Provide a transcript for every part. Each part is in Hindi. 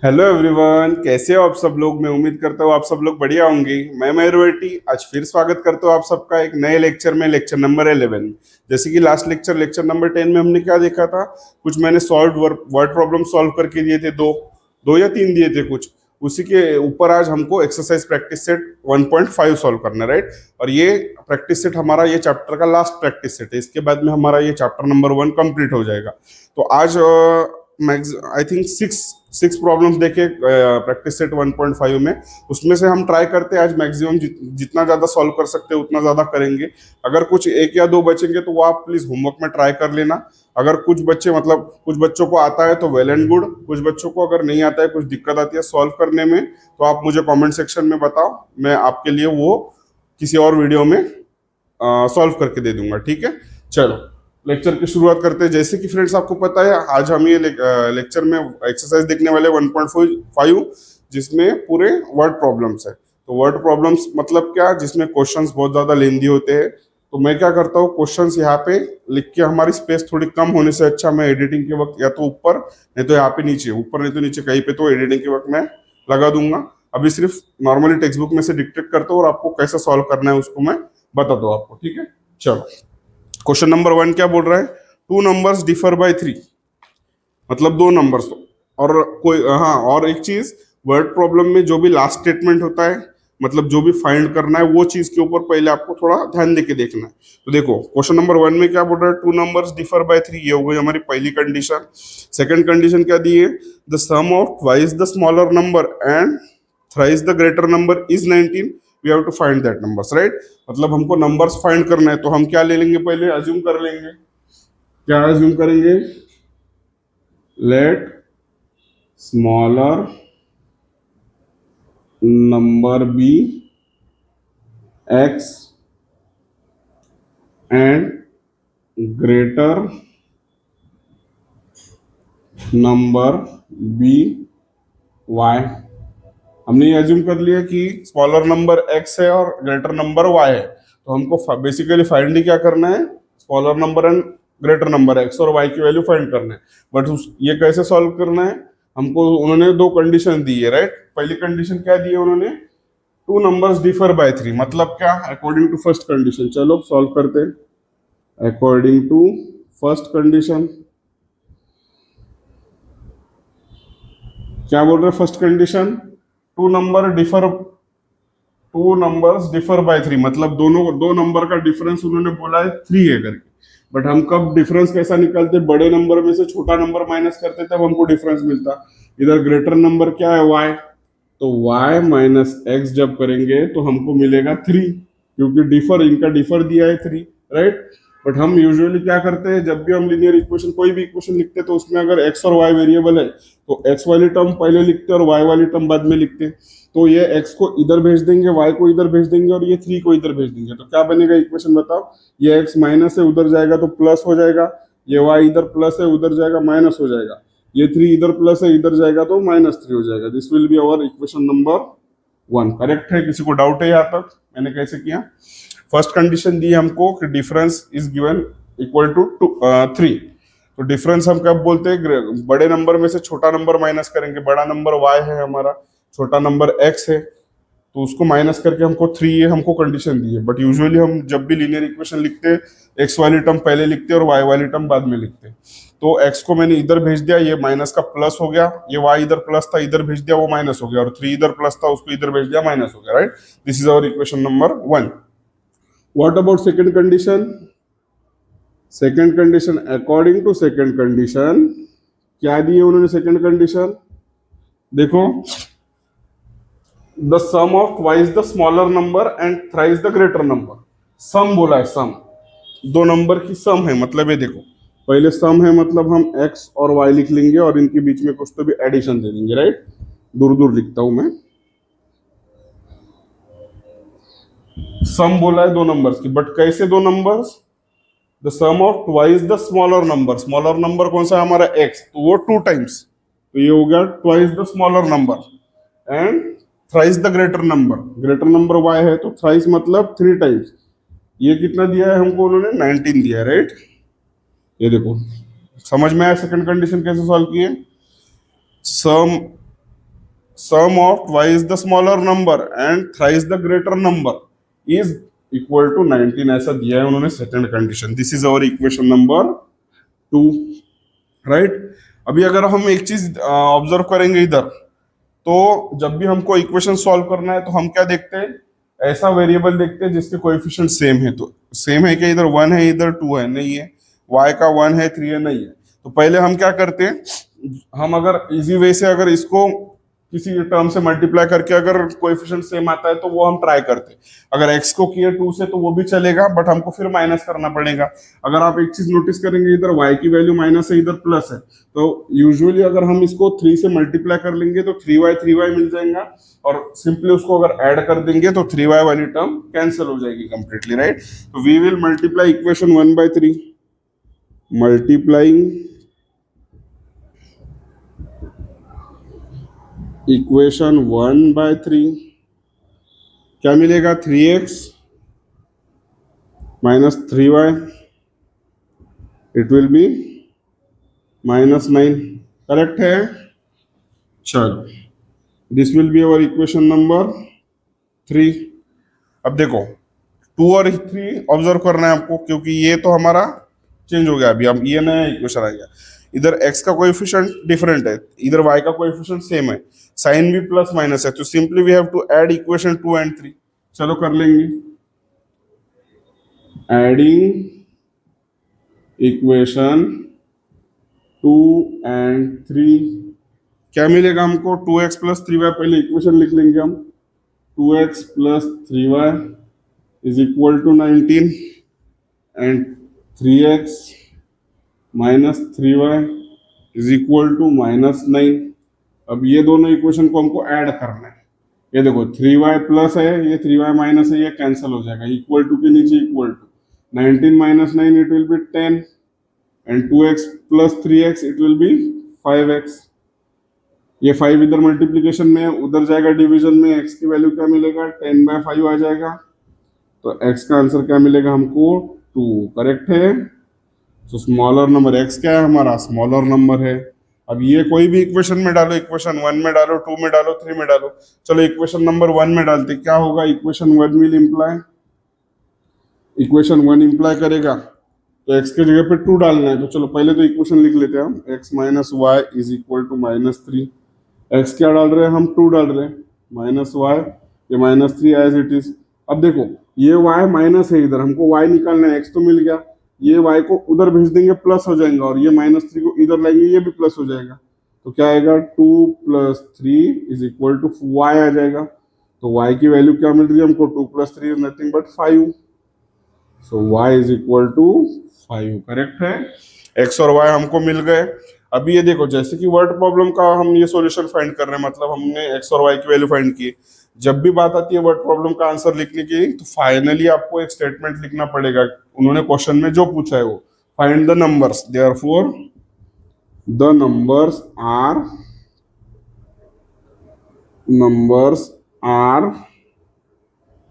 हेलो एवरीवन, कैसे हो आप सब लोग। मैं उम्मीद करता हूँ आप सब लोग बढ़िया होंगे। मैं मयूरवर्ती आज फिर स्वागत करता हूँ आप सबका एक नए लेक्चर में, लेक्चर नंबर 11। जैसे कि लास्ट लेक्चर लेक्चर नंबर 10 में हमने क्या देखा था, कुछ मैंने सॉल्व वर्ड प्रॉब्लम सॉल्व करके दिए थे, दो दो या तीन दिए थे कुछ। उसी के ऊपर आज हमको एक्सरसाइज प्रैक्टिस सेट 1.5 सॉल्व करना है, राइट। और ये प्रैक्टिस सेट हमारा ये चैप्टर का लास्ट प्रैक्टिस सेट है। इसके बाद में हमारा ये चैप्टर नंबर 1 कंप्लीट हो जाएगा। तो आज max I think six six problems देखे प्रैक्टिस सेट 1.5 में। उसमें से हम ट्राई करते हैं आज मैक्सिमम जितना ज़्यादा सॉल्व कर सकते हैं उतना ज़्यादा करेंगे। अगर कुछ एक या दो बचेंगे तो वो आप प्लीज़ होमवर्क में ट्राई कर लेना। अगर कुछ बच्चे मतलब कुछ बच्चों को आता है तो वेल एंड गुड, कुछ बच्चों को अगर नहीं आता है, कुछ दिक्कत आती है सॉल्व करने में, तो आप मुझे कॉमेंट सेक्शन में बताओ। मैं आपके लिए वो किसी और वीडियो में सॉल्व करके दे दूंगा, ठीक है। चलो लेक्चर की शुरुआत करते हैं। जैसे कि फ्रेंड्स आपको पता है आज हम ये लेक्चर में एक्सरसाइज देखने वाले 1.5, जिसमें पूरे वर्ड प्रॉब्लम्स है। तो वर्ड प्रॉब्लम्स मतलब क्या, जिसमें क्वेश्चंस बहुत ज़्यादा लेंदी होते हैं। तो मैं क्या करता हूँ, क्वेश्चंस यहाँ पे लिख के, हमारी स्पेस थोड़ी कम होने से अच्छा मैं एडिटिंग के वक्त या तो ऊपर नहीं तो यहाँ पे नीचे, ऊपर नहीं तो नीचे कहीं पे, तो एडिटिंग के वक्त मैं लगा दूंगा। अभी सिर्फ नॉर्मली टेक्स्ट बुक में से डिक्टेट करता हूँ और आपको कैसे सॉल्व करना है उसको मैं बता दो आपको, ठीक है। चलो क्वेश्चन नंबर 1 क्या बोल रहा है, टू नंबर्स डिफर बाय 3, मतलब दो नंबर्स। और कोई हाँ, और एक चीज, वर्ड प्रॉब्लम में जो भी लास्ट स्टेटमेंट होता है, मतलब जो भी फाइंड करना है, वो चीज के ऊपर पहले आपको थोड़ा ध्यान देके देखना है। तो देखो क्वेश्चन नंबर 1 में क्या बोल रहा है, टू नंबर्स डिफर बाय 3, ये हो गई हमारी पहली कंडीशन। सेकंड कंडीशन क्या दी है, the sum of twice the smaller number and thrice the greater number is 19, we have to find that numbers, right. मतलब हमको नंबर्स फाइंड करना है, तो हम क्या ले लेंगे, पहले अज्यूम कर लेंगे। क्या अज्यूम करेंगे, let smaller number be x and greater number be y. हमने ये अज्यूम कर लिया कि स्मॉलर नंबर एक्स है और ग्रेटर नंबर वाई है। तो हमको बेसिकली फाइंड ही क्या करना है, smaller number and greater number x और वाई की वैल्यू फाइंड करना है। बट ये कैसे सॉल्व करना है, हमको उन्होंने दो कंडीशन दी है, राइट। पहली कंडीशन क्या दी है उन्होंने, टू नंबर्स डिफर बाय 3, मतलब क्या, अकॉर्डिंग टू फर्स्ट कंडीशन। चलो सॉल्व करते हैं। अकॉर्डिंग टू फर्स्ट कंडीशन क्या बोल रहे हैं, first condition two numbers differ by 3, मतलब दोनों दो नंबर का डिफरेंस उन्होंने बोला है 3 है करके। बट हम कब डिफरेंस कैसा निकालते, बड़े नंबर में से छोटा नंबर माइनस करते तब हमको डिफरेंस मिलता। इधर ग्रेटर नंबर क्या है, y, तो y माइनस एक्स जब करेंगे तो हमको मिलेगा 3, क्योंकि डिफर इनका डिफर दिया है 3, राइट। बट हम यूजुअली क्या करते हैं, जब भी हम लीनियर इक्वेशन कोई भी इक्वेशन लिखते हैं तो उसमें अगर x और y वेरिएबल है तो x वाली टर्म पहले लिखते हैं और y वाली टर्म बाद में लिखते हैं। तो ये x को इधर भेज देंगे, y को इधर भेज देंगे और ये 3 को इधर भेज देंगे। तो क्या बनेगा इक्वेशन बताओ, ये x माइनस है उधर जाएगा तो प्लस हो जाएगा, ये y इधर प्लस है उधर जाएगा माइनस हो जाएगा, ये 3 इधर प्लस है इधर जाएगा तो -3 हो जाएगा। This will be our equation number 1। Correct है, किसी को डाउट है यहाँ तक मैंने कैसे किया। फर्स्ट कंडीशन दी हमको कि difference is given equal to 3। तो डिफरेंस हम कब बोलते हैं, बड़े नंबर में से छोटा नंबर माइनस करेंगे। बड़ा नंबर y है हमारा, छोटा नंबर x है, तो उसको माइनस करके हमको 3, ये हमको कंडीशन दी है। बट यूजुअली हम जब भी लीनियर इक्वेशन लिखते हैं, x वाली टर्म पहले लिखते हैं और y वाली टर्म बाद में लिखते हैं। तो x को मैंने इधर भेज दिया, ये माइनस का प्लस हो गया, ये y इधर प्लस था इधर भेज दिया वो माइनस हो गया, और 3 इधर प्लस था उसको इधर भेज दिया माइनस हो गया, right. This is our equation number 1। What about second condition, second condition, according to second condition क्या दी है उन्होंने सेकंड कंडीशन, देखो, the sum of twice the smaller number and thrice the greater number. Sum बोला है, सम दो नंबर की सम है, मतलब ये देखो पहले सम है मतलब हम x और y लिख लेंगे और इनके बीच में कुछ तो भी एडिशन दे देंगे, राइट। दूर दूर लिखता हूं मैं, सम बोला है दो नंबर्स की, बट कैसे दो numbers, the sum of twice the smaller number. Smaller number कौन सा है हमारा x, तो वो 2 टाइम्स, तो ये हो गया twice the smaller number and thrice the greater number. Greater number y है तो थ्राइस मतलब 3 टाइम्स। ये कितना दिया है हमको उन्होंने, 19 दिया है, राइट। ये देखो समझ में आया सेकंड कंडीशन कैसे सॉल्व किए। सम sum of twice the smaller number and thrice the greater number is equal to 19, ऐसा दिया है उन्होंने second condition. This is our equation number 2, right. अभी अगर हम एक चीज ऑब्जर्व करेंगे इधर, तो जब भी हमको इक्वेशन सॉल्व करना है तो हम क्या देखते हैं, ऐसा वेरिएबल देखते हैं जिसके कोएफिशिएंट सेम है. तो सेम है कि इधर 1 है इधर 2 है, नहीं है. y का 1 है 3 है, नहीं है. तो पहले हम क्या करते हैं, हम अगर इजी वे से अगर इसको किसी टर्म से मल्टीप्लाई करके अगर कोएफिशिएंट सेम आता है तो वो हम ट्राई करते हैं. अगर x को किया 2 से तो वो भी चलेगा, बट हमको फिर माइनस करना पड़ेगा. अगर आप एक चीज नोटिस करेंगे, इधर y की वैल्यू माइनस है इधर प्लस है, तो यूजुअली अगर हम इसको 3 से मल्टीप्लाई कर लेंगे तो 3y मिल जाएगा, और सिंपली उसको अगर ऐड कर देंगे तो 3y वाली टर्म कैंसिल हो जाएगी कंप्लीटली, राइट. तो we will multiply equation 1/3, multiplying equation 1/3, क्या मिलेगा, 3x minus 3y, it will be -9. Correct है. चलो, this will be our equation number 3. अब देखो 2 और 3 ऑब्जर्व करना है आपको, क्योंकि ये तो हमारा चेंज हो गया. अभी हम ये नया इक्वेशन आ गया. इधर x का कोएफिशिएंट डिफरेंट है, इधर y का कोएफिशिएंट सेम है, साइन भी प्लस माइनस है, तो simply we have to add equation 2 and 3. चलो कर लेंगे. एडिंग इक्वेशन 2 एंड 3, क्या मिलेगा हमको, 2x प्लस 3y. पहले इक्वेशन लिख लेंगे हम. 2x plus 3y is equal to 19 and 3x minus 3y is equal to -9. अब ये दोनों इक्वेशन को हमको ऐड करना है. ये देखो 3y प्लस है, ये 3y माइनस है, ये कैंसिल हो जाएगा. इक्वल टू के नीचे equal to, 19 minus 9 it will be 10 and 2x plus 3x it will be 5x. ये 5 इधर मल्टीप्लीकेशन में, उधर जाएगा डिवीजन में. x की वैल्यू क्या मिलेगा, 10/5 आ जाएगा. तो x का आंसर क्या मिलेगा हमको, 2. करेक्ट है. तो स्मॉलर नंबर x क्या है हमारा, स्मॉलर नंबर है. अब ये कोई भी इक्वेशन में डालो, इक्वेशन 1 में डालो, 2 में डालो, 3 में डालो. चलो इक्वेशन नंबर 1 में डालते, क्या होगा, equation 1 will imply, equation 1 imply करेगा तो x के जगह पे 2 डालना है. तो चलो पहले तो इक्वेशन लिख लेते हैं हम. x minus y is equal to -3. x क्या डाल रहे हैं हम, 2 डाल रहे हैं, माइनस वाई, ये -3 एज इट इज. अब देखो ये y माइनस है, इधर हमको y निकालना है, x तो मिल गया, ये y को उधर भेज देंगे प्लस हो जाएगा, और ये -3 को इधर लाएंगे ये भी प्लस हो जाएगा. तो क्या आएगा, 2 + 3 इज इक्वल टू y आ जाएगा. तो y की वैल्यू क्या मिल रही है हमको, 2 + 3 is nothing but 5. So y is equal to 5. Correct है. x और y हमको मिल गए. अभी ये देखो, जैसे कि वर्ड प्रॉब्लम का हम ये सॉल्यूशन फाइंड कर रहे हैं, मतलब हमने x और y की वैल्यू फाइंड की. जब भी बात आती है वर्ड प्रॉब्लम का आंसर लिखने की, तो फाइनली आपको एक स्टेटमेंट लिखना पड़ेगा. उन्होंने क्वेश्चन में जो पूछा है वो, find the numbers, therefore the numbers are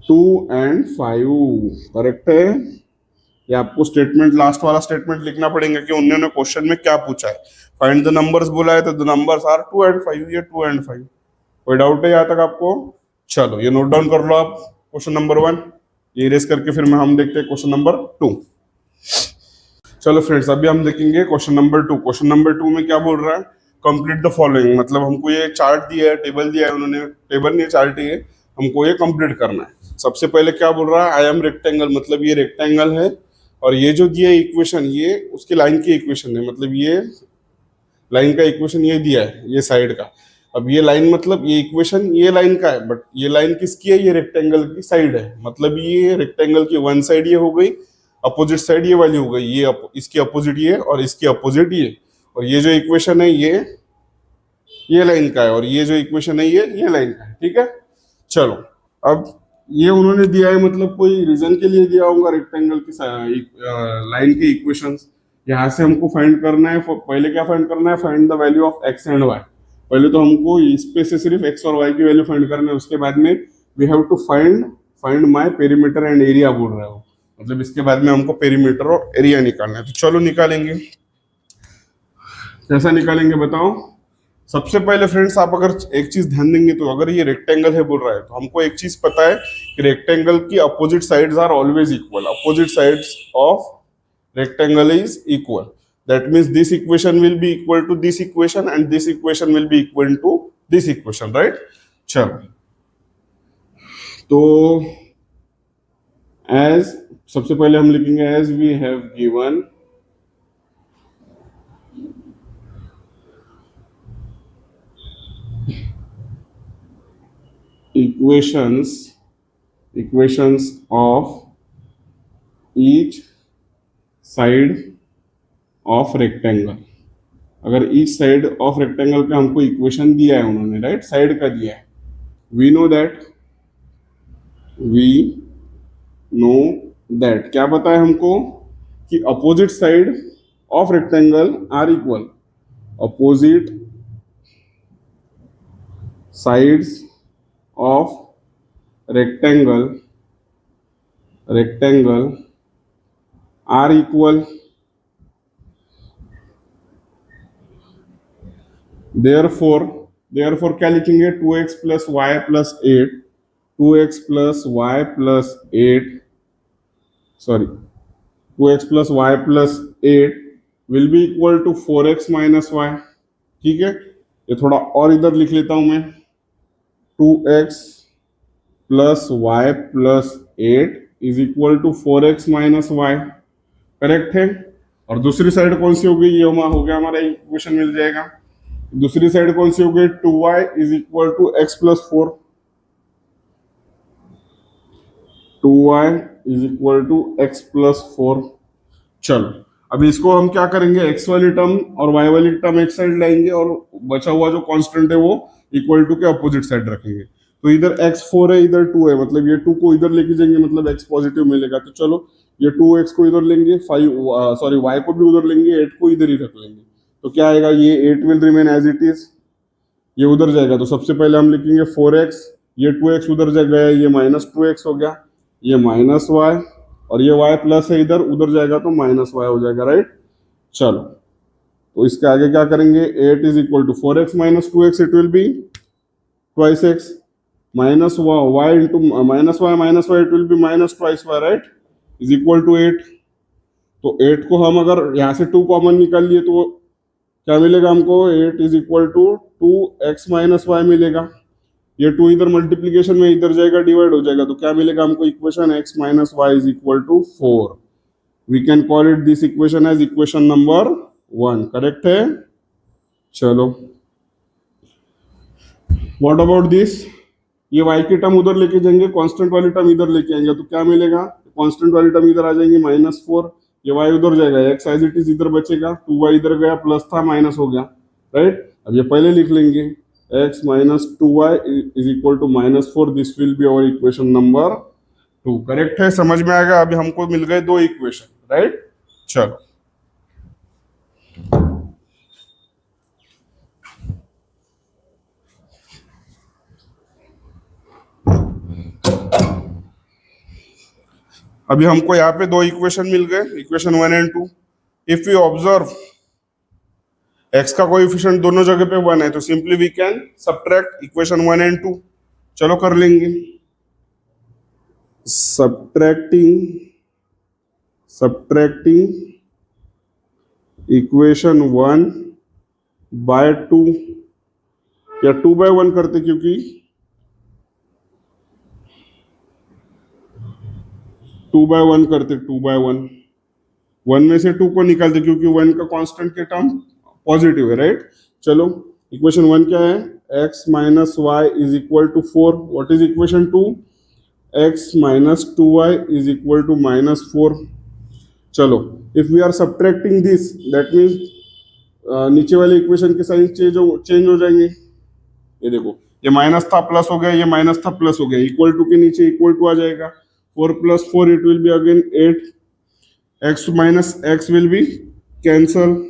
2 and 5. Correct है. ये आपको स्टेटमेंट, लास्ट वाला स्टेटमेंट लिखना पड़ेगा कि उन्होंने क्वेश्चन में क्या पूछा है. फाइंड द नंबर्स बोला है, तो द नंबर्स आर 2 and 5. ये 2 and 5. कोई डाउट है यहाँ तक आपको? चलो ये नोट डाउन कर लो आप. क्वेश्चन नंबर 1 ये इरेज करके फिर हम देखते हैं क्वेश्चन नंबर 2. चलो फ्रेंड्स, अभी हम देखेंगे क्वेश्चन नंबर 2. क्वेश्चन नंबर 2 में क्या बोल रहा है, कंप्लीट द फॉलोइंग. मतलब हमको ये चार्ट दिया है, टेबल दिया है उन्होंने, टेबल नहीं चार्ट ही है, हमको ये कंप्लीट करना है. सबसे पहले क्या बोल रहा है, आई एम रेक्टेंगल, मतलब ये रेक्टेंगल है, और ये जो दिया है इक्वेशन, ये उसकी लाइन की इक्वेशन है. मतलब ये लाइन का इक्वेशन ये दिया है, ये साइड का. अब ये लाइन, मतलब ये इक्वेशन ये लाइन का है, बट ये लाइन किसकी है, ये रेक्टेंगल की साइड है. मतलब ये रेक्टेंगल की वन साइड ये हो गई, अपोजिट साइड ये वाली हो गई, ये इसकी अपोजिट ये, और इसकी अपोजिट ये. और ये जो इक्वेशन है ये लाइन का है, और ये जो इक्वेशन है ये लाइन का है. ठीक है. चलो अब ये उन्होंने दिया है, मतलब कोई रीजन के लिए दिया होगा रेक्टेंगल की लाइन के इक्वेशंस. यहाँ से हमको फाइंड करना है. पहले क्या फाइंड करना है, find the value of x and y. पहले तो हमको इस पे से सिर्फ एक्स और वाई की वैल्यू फाइंड करना है. उसके बाद में we have to find my perimeter and area बोल रहा है वो. मतलब इसके बाद में हमको पेरीमीटर और एरिया निकालना है. तो चलो निकालेंगे. कैसा निकालेंगे बताओ. सबसे पहले फ्रेंड्स आप अगर एक चीज ध्यान देंगे तो अगर ये रेक्टेंगल है बोल रहा है तो हमको एक चीज पता है कि रेक्टेंगल की opposite sides are always equal, opposite sides of rectangle is equal. That means this equation will be equal to this equation and this equation will be equal to this equation, right? चलो, तो as सबसे पहले हम लिखेंगे as we have given equations of each side of rectangle. अगर ईच साइड ऑफ रेक्टेंगल पे हमको इक्वेशन दिया है उन्होंने, राइट, साइड का दिया है, वी नो दैट क्या पता है हमको कि opposite side of rectangle are equal, opposite sides of rectangle are equal, therefore क्या लिखेंगे, 2x plus y plus 8, 2x plus y plus 8, sorry, 2x plus y plus 8 will be equal to 4x minus y. ठीक है, ये थोड़ा और इधर लिख लेता हूं मैं, 2x plus y plus 8 is equal to 4x minus y. Correct है। और दूसरी साइड कौन सी हो गई, ये हो गया हमारा इक्वेशन मिल जाएगा। दूसरी साइड कौन सी हो गई, 2y is equal to x plus 4, 2y is equal to x plus 4। चलो अभी इसको हम क्या करेंगे, x वाली टर्म और y वाली टर्म एक साइड लाएंगे और बचा हुआ जो कांस्टेंट है वो इक्वल टू के अपोजिट साइड रखेंगे। तो इधर x4 है, इधर 2 है, मतलब ये 2 को इधर लेके जाएंगे, मतलब x पॉजिटिव मिलेगा। तो चलो ये 2x को इधर लेंगे, y को भी उधर लेंगे, 8 को इधर ही रख लेंगे। तो क्या आएगा, ये 8 will remain as it is, ये उधर जाएगा। तो सबसे पहले हम लिखेंगे 4x, ये 2x उधर गया, ये माइनस 2x हो गया, ये माइनस y, और ये y प्लस है इधर, उधर जाएगा तो माइनस y हो जाएगा, राइट। चलो तो इसके आगे क्या करेंगे, 8 is equal to 4x minus 2x, it will be twice x, minus y into minus y it will be minus twice y, right, is equal to 8। तो 8 को हम अगर यहाँ से 2 कॉमन निकाल लिए तो क्या मिलेगा हमको, 8 is equal to 2x minus y मिलेगा। ये 2 इधर मल्टीप्लीकेशन में इधर जाएगा, डिवाइड हो जाएगा, तो क्या मिलेगा हमको, equation x minus y is equal to 4। We can call it this equation as equation number 1, correct है। चलो व्हाट अबाउट दिस, ये y की टर्म उधर लेके जाएंगे, कांस्टेंट वाली टर्म इधर लेके आएंगे, तो क्या मिलेगा, कांस्टेंट वाली टर्म इधर आ जाएंगी -4, ये y उधर जाएगा, x एज इट इज इधर बचेगा, 2y इधर गया, प्लस था माइनस हो गया, राइट। अब ये पहले लिख लेंगे, x minus 2y is equal to -4, this will be our equation number 2, correct है। समझ में आ गया, अभी हमको मिल गए 2 इक्वेशन, राइट। चलो अभी हमको यहाँ पे 2 इक्वेशन मिल गए, equation 1 and 2। If you observe x का कोएफिशिएंट दोनों जगह पे 1 है, तो simply we can subtract equation 1 and 2। चलो कर लेंगे, सब्ट्रैक्टिंग इक्वेशन 1 बाय 2, या 2 बाय 1 करते, क्योंकि 2 बाय 1 करते, 2 बाय 1, 1 में से 2 को निकालते, क्योंकि 1 का कांस्टेंट के टर्म पॉजिटिव है, राइट। चलो इक्वेशन 1 क्या है, x minus y is equal to 4। What is equation 2, x minus 2y is equal to -4। चलो if we are subtracting this, that means नीचे वाले इक्वेशन के साइन चेंज हो जाएंगे। ये देखो, ये माइनस था प्लस हो गया, ये माइनस था प्लस हो गया, इक्वल टू के नीचे इक्वल टू आ जाएगा, 4 plus 4 it will be again 8, x minus x will be cancel,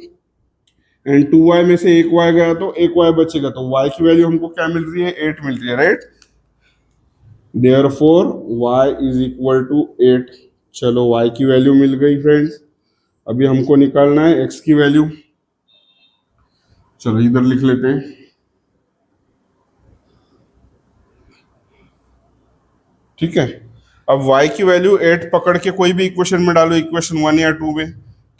and 2y में से 1y गया तो 1y बचेगा, तो y की वैल्यू हमको क्या मिल रही है, 8 मिल रही है, right. Therefore y is equal to 8। चलो y की वैल्यू मिल गई फ्रेंड्स, अभी हमको निकालना है x की वैल्यू। चलो इधर लिख लेते हैं, ठीक है। अब y की वैल्यू 8 पकड़ के कोई भी इक्वेशन में डालो, इक्वेशन 1 या 2 में।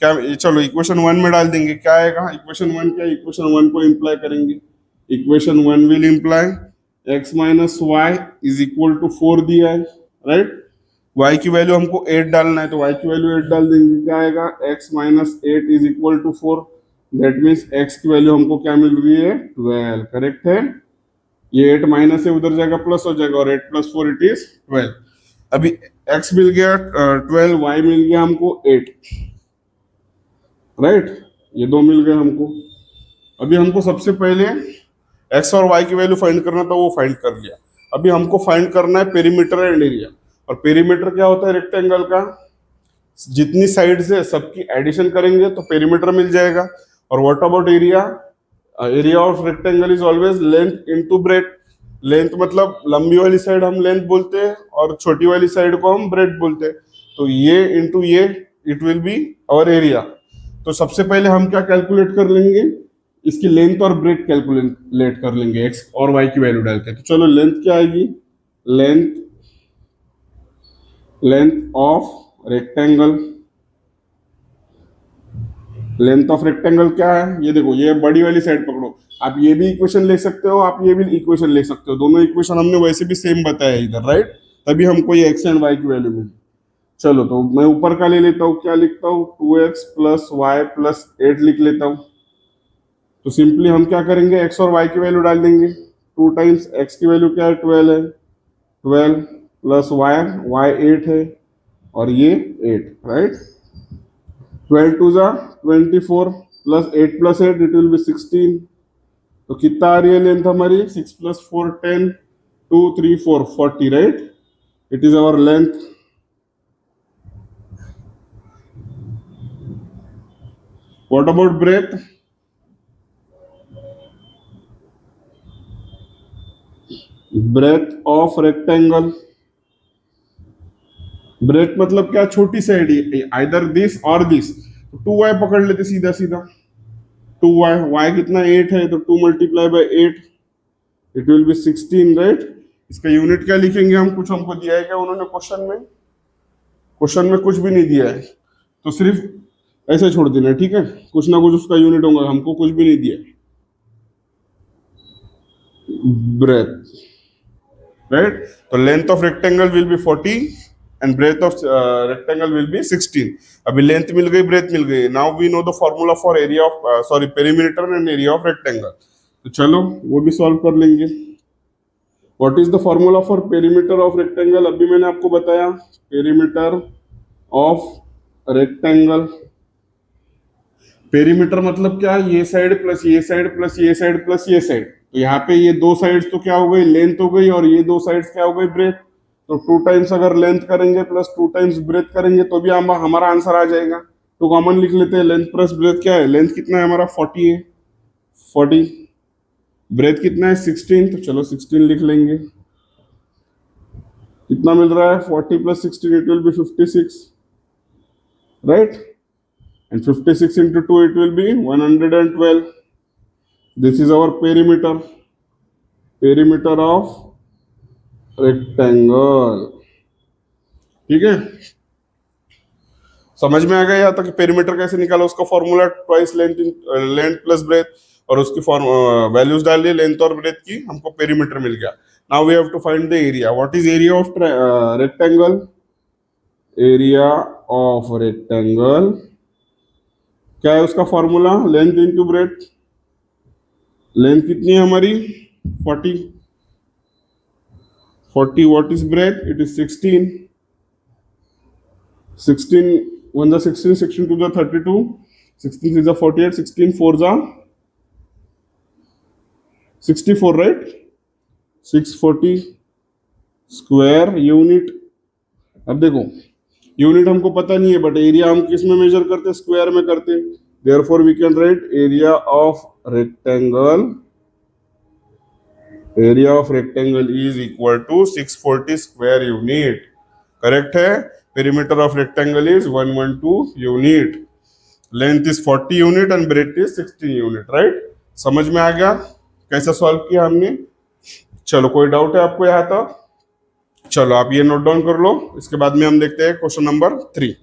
क्या, चलो इक्वेशन 1 में डाल देंगे, क्या आएगा इक्वेशन 1, क्या इक्वेशन 1 को इंप्लाई करेंगे। Equation 1 will imply x minus y is equal to 4 दिया है, राइट। y की वैल्यू हमको 8 डालना है, तो y की वैल्यू 8 डाल देंगे, क्या आएगा x minus 8 is equal to 4। That means x की वैल्यू हमको क्या मिल रही है, 12। करेक्ट है। ये 8 माइनस है, उधर जाएगा प्लस हो जाएगा, और 8 प्लस 4 इट इज 12। अभी x मिल गया 12, y मिल गया हमको 8, राइट। ये दो मिल गए हमको। अभी हमको सबसे पहले x और y की वैल्यू फाइंड करना था, वो फाइंड कर लिया। अभी हमको फाइंड करना है पेरीमीटर एंड एरिया। और पेरीमीटर क्या होता है रेक्टेंगल का, जितनी साइड्स है सबकी एडिशन करेंगे तो पेरीमीटर मिल जाएगा। और what about area, area of rectangle is always length into breadth. Length मतलब लंबी वाली साइड हम लेंथ बोलते हैं और छोटी वाली साइड को हम ब्रेथ बोलते हैं। तो ये इनटू ये it will be our area. तो सबसे पहले हम क्या कैलकुलेट कर लेंगे, इसकी लेंथ और ब्रेथ कैलकुलेट कर लेंगे एक्स और वाई की वैल्यू डाल के। तो चलो लेंथ क्या आएगी, length of rectangle. Length of rectangle क्या है, ये देखो, ये बड़ी वाली साइड पकड़ो। आप ये भी इक्वेशन ले सकते हो, आप ये भी इक्वेशन ले सकते हो, दोनों इक्वेशन हमने वैसे भी सेम बताया इधर, राइट। तभी हमको ये एक्स एंड वाई की वैल्यू मिली। चलो तो मैं ऊपर का ले लेता हूँ, क्या लिखता हूँ, 2x प्लस वाई प्लस 8 लिख लेता हूँ। तो सिंपली हम क्या करेंगे, एक्स और वाई की वैल्यू डाल देंगे। 2 टाइम्स एक्स की वैल्यू क्या है, 12 है, 12 प्लस वाई 8 है, और ये 8, राइट। 12 टू जा 24 plus 8 plus 8 it will be 16। तो कितना आ रही है लेंथ हमारी, 6 plus 4 10, 2 3 4 40, right. It is our length. What about breadth, breadth of rectangle. Breadth मतलब क्या, छोटी साइड, आइदर दिस और दिस। 2y पकड़ लेते सीधा सीधा, 2y, y कितना 8 है, तो 2 multiply by 8 it will be 16, right. इसका यूनिट क्या लिखेंगे हम, कुछ हमको दिया है क्या उन्होंने क्वेश्चन में, क्वेश्चन में कुछ भी नहीं दिया है, तो सिर्फ ऐसे छोड़ देना है, ठीक है। कुछ ना कुछ उसका यूनिट होगा, हमको कुछ भी नहीं दिया है। Breadth, right. तो length of rectangle will be 40 and breadth of rectangle will be 16। अभी लेंथ मिल गई, ब्रेथ मिल गई। Now we know the formula for area of sorry perimeter and area of rectangle. तो चलो वो भी सॉल्व कर लेंगे। What is the formula for perimeter of rectangle, अभी मैंने आपको बताया, पेरीमीटर ऑफ रेक्टेंगल। पेरीमीटर मतलब क्या, ये साइड प्लस ये साइड प्लस ये साइड प्लस ये साइड। तो यहाँ पे ये दो साइड्स तो क्या हो गई, लेंथ हो गई, और ये दो साइड्स क्या हो गई, ब्रेथ। तो 2 टाइम्स अगर लेंथ करेंगे प्लस 2 टाइम्स ब्रेथ करेंगे तो भी हमारा आंसर आ जाएगा। तो कॉमन लिख लेते हैं, लेंथ प्लस ब्रेथ क्या है, लेंथ कितना है हमारा 40 है, 40, ब्रेथ कितना है 16, तो चलो 16 लिख लेंगे। कितना मिल रहा है, 40 plus 16 it will B 56, right. and 56 into 2 it will be 112. This is our perimeter of rectangle, ठीक है। समझ में आ गया यहाँ तक पेरीमीटर कैसे निकाला, उसका formula twice length plus breadth, और उसकी वैल्यूज डाल दिए लेंथ और ब्रेथ की, हमको पेरीमीटर मिल गया। Now we have to find the area. What is area of rectangle, area of rectangle क्या है उसका formula, length into breadth. Length कितनी है हमारी 40, 40 what is breadth, it is 16, 16 1 जा 16, 16 2 जा 32, 16 3 जा 48, 16 4 जा 64, राइट। 640 square unit. अब देखो यूनिट हमको पता नहीं है, बट एरिया हम किस में मेजर करते हैं, स्क्वायर में करते हैं। Therefore we can write area of rectangle, area of rectangle is equal to 640 square unit. Correct है। Perimeter of rectangle is 112 unit, length is 40 unit and breadth is 16 unit, right. समझ में आ गया कैसे सॉल्व किया हमने। चलो कोई डाउट है आपको यहाँ तक, चलो आप ये नोट डाउन कर लो, इसके बाद में हम देखते हैं क्वेश्चन नंबर 3।